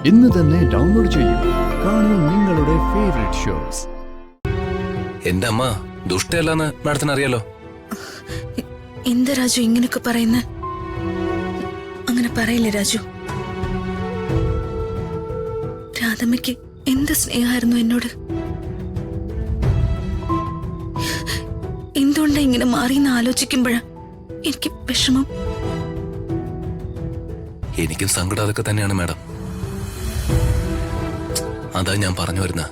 ഇന്ന് തന്നെ ഡൗൺലോഡ് ചെയ്യൂ. കാണൂ നിങ്ങളുടെ ഫേവറേറ്റ് ഷോസ്. എന്റെ അമ്മ ദുഷ്ടയല്ലാന്ന് മാഡത്തിന് അറിയാലോ. എന്താ രാജു ഇങ്ങനൊക്കെ പറയുന്ന? അങ്ങനെ പറയില്ലേ രാജു. രാധമ്മയ്ക്ക് എന്ത് സ്നേഹമായിരുന്നു എന്നോട്. എന്തുകൊണ്ടാ ഇങ്ങനെ മാറിയെന്ന് ആലോചിക്കുമ്പോഴാ എനിക്ക് വിഷമം. എനിക്കും സങ്കടം അതൊക്കെ തന്നെയാണ് മാഡം. അതാ ഞാൻ പറഞ്ഞു വരുന്ന,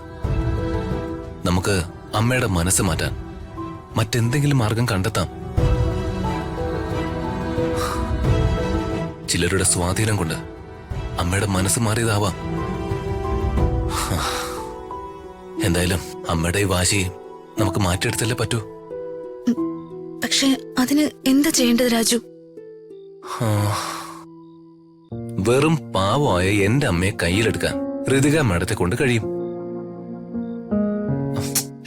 നമുക്ക് അമ്മയുടെ മനസ്സ് മാറ്റാൻ മറ്റെന്തെങ്കിലും മാർഗം കണ്ടെത്താം. ചിലരുടെ സ്വാധീനം കൊണ്ട് അമ്മയുടെ മനസ്സ് മാറിയതാവാം. എന്തായാലും അമ്മയുടെ ഈ വാശി നമുക്ക് മാറ്റിയെടുത്തല്ലേ പറ്റൂ. പക്ഷെ അതിന് എന്താ ചെയ്യേണ്ടത് രാജു? വെറും പാവമായ എന്റെ അമ്മയെ കയ്യിലെടുക്കാൻ ഋതിക മാഡത്തെ കൊണ്ട് കഴിയും.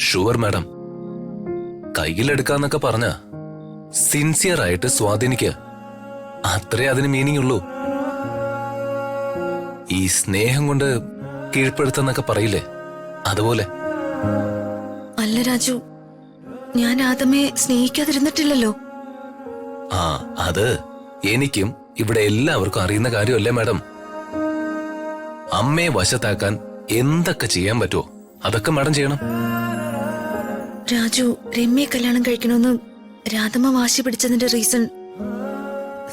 Sure madam. കയ്യിലെടുക്കാന്നൊക്കെ പറഞ്ഞ സിൻസിയർ ആയിട്ട് സ്വാധീനിക്കുക, അത്രേ അതിന് മീനിങ് ഉള്ളൂ. ഈ സ്നേഹം കൊണ്ട് കീഴ്പ്പെടുത്തെന്നൊക്കെ പറയില്ലേ, അതുപോലെ. അല്ല രാജു, ഞാൻ രാധമ്മയെ സ്നേഹിക്കാതിരുന്നിട്ടില്ലല്ലോ. അത് എനിക്കും ഇവിടെ എല്ലാവർക്കും അറിയുന്ന കാര്യമല്ലേ മാഡം. അമ്മയെ വശത്താക്കാൻ എന്തൊക്കെ ചെയ്യാൻ പറ്റുമോ അതൊക്കെ മാഡം ചെയ്യണം. രാജു, രമ്യയെ കല്യാണം കഴിക്കണമെന്ന് രാധമ്മ വാശി പിടിച്ചതിന്റെ റീസൺ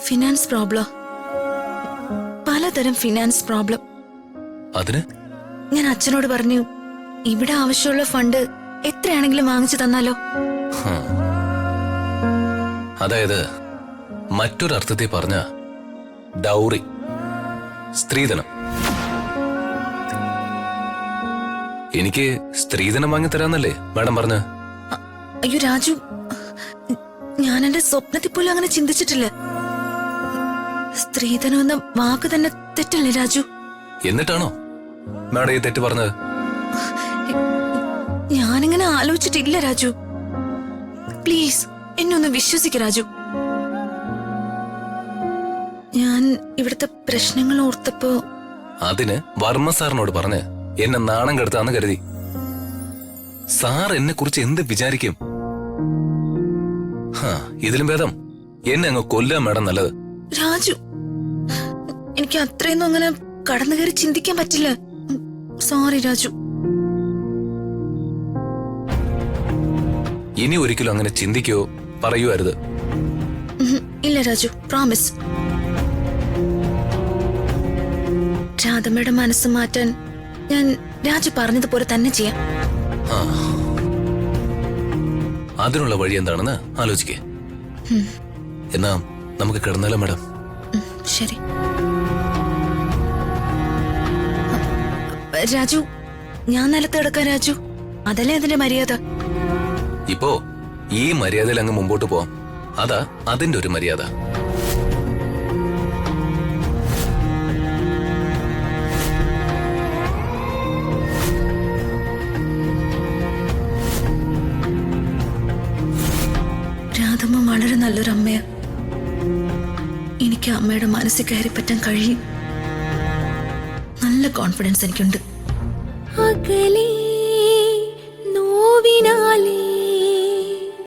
ഫിനാൻസ് പ്രോബ്ലം. പലതരം ഫിനാൻസ് പ്രോബ്ലം. അതിന് ഞാൻ അച്ഛനോട് പറഞ്ഞു, ഇവിടെ ആവശ്യമുള്ള ഫണ്ട് എത്രയാണെങ്കിലും വാങ്ങിച്ചു തന്നാലോ. അതായത് മറ്റൊരർത്ഥത്തിൽ പറഞ്ഞ ഡൗറി, സ്ത്രീധനം. എനിക്ക് സ്ത്രീധനം വാങ്ങിത്തരാന്നല്ലേ മാഡം പറഞ്ഞ? അയ്യോ രാജു, ഞാൻ എന്റെ സ്വപ്നത്തിൽ പോലും അങ്ങനെ ചിന്തിച്ചിട്ടില്ല. സ്ത്രീധനം എന്ന വാക്ക് തന്നെ തെറ്റല്ലേ രാജു? എന്നിട്ടാണോ മാഡം ഈ തെറ്റ് പറഞ്ഞത്? ഞാനിങ്ങനെ ആലോചിച്ചിട്ടില്ല രാജു. പ്ലീസ് എന്നെ ഒന്ന് വിശ്വസിക്ക രാജു. ഞാൻ ഇവിടുത്തെ പ്രശ്നങ്ങൾ ഓർത്തപ്പോ അതിന് വർമ്മ സാറിനോട് പറഞ്ഞ് എന്നെ നാണം കെടുത്താന്ന് കരുതി. സാർ എന്നെ കുറിച്ച് എന്ത് വിചാരിക്കും? ഇതിലും ഭേദം എന്നെ അങ്ങ് കൊല്ലാൻ മാഡം നല്ലത്. രാജു, എനിക്ക് അത്രയൊന്നും അങ്ങനെ കടന്നു കയറി ചിന്തിക്കാൻ പറ്റില്ല. സോറി രാജു. ഇനി ഒരിക്കലും അങ്ങനെ ചിന്തിക്കോ പറയുമായിരുന്നു. ഇല്ല രാജു, പ്രോമിസ്. രാധമ്മയുടെ മനസ്സ് മാറ്റാൻ ഞാൻ രാജു പറഞ്ഞതുപോലെ തന്നെ ചെയ്യാം. അതിനുള്ള വഴി എന്താണെന്ന് ആലോചിക്കേ. എന്നാ നമുക്ക് കിടന്നാലോ മാഡം? ശരി രാജു, ഞാൻ നിലത്ത് കിടക്കാം രാജു. അതല്ലേ അതിന്റെ മര്യാദ. ഇപ്പോ ഈ മര്യാദയിൽ അങ്ങ് മുമ്പോട്ട് പോവാം. അതാ അതിന്റെ ഒരു മര്യാദ. രാധമ്മ വളരെ നല്ലൊരു അമ്മയാ. എനിക്ക് അമ്മയുടെ മനസ്സിൽ കയറി പറ്റാൻ കഴിയും. നല്ല കോൺഫിഡൻസ് എനിക്കുണ്ട്. അകലേ നോവിനാലേ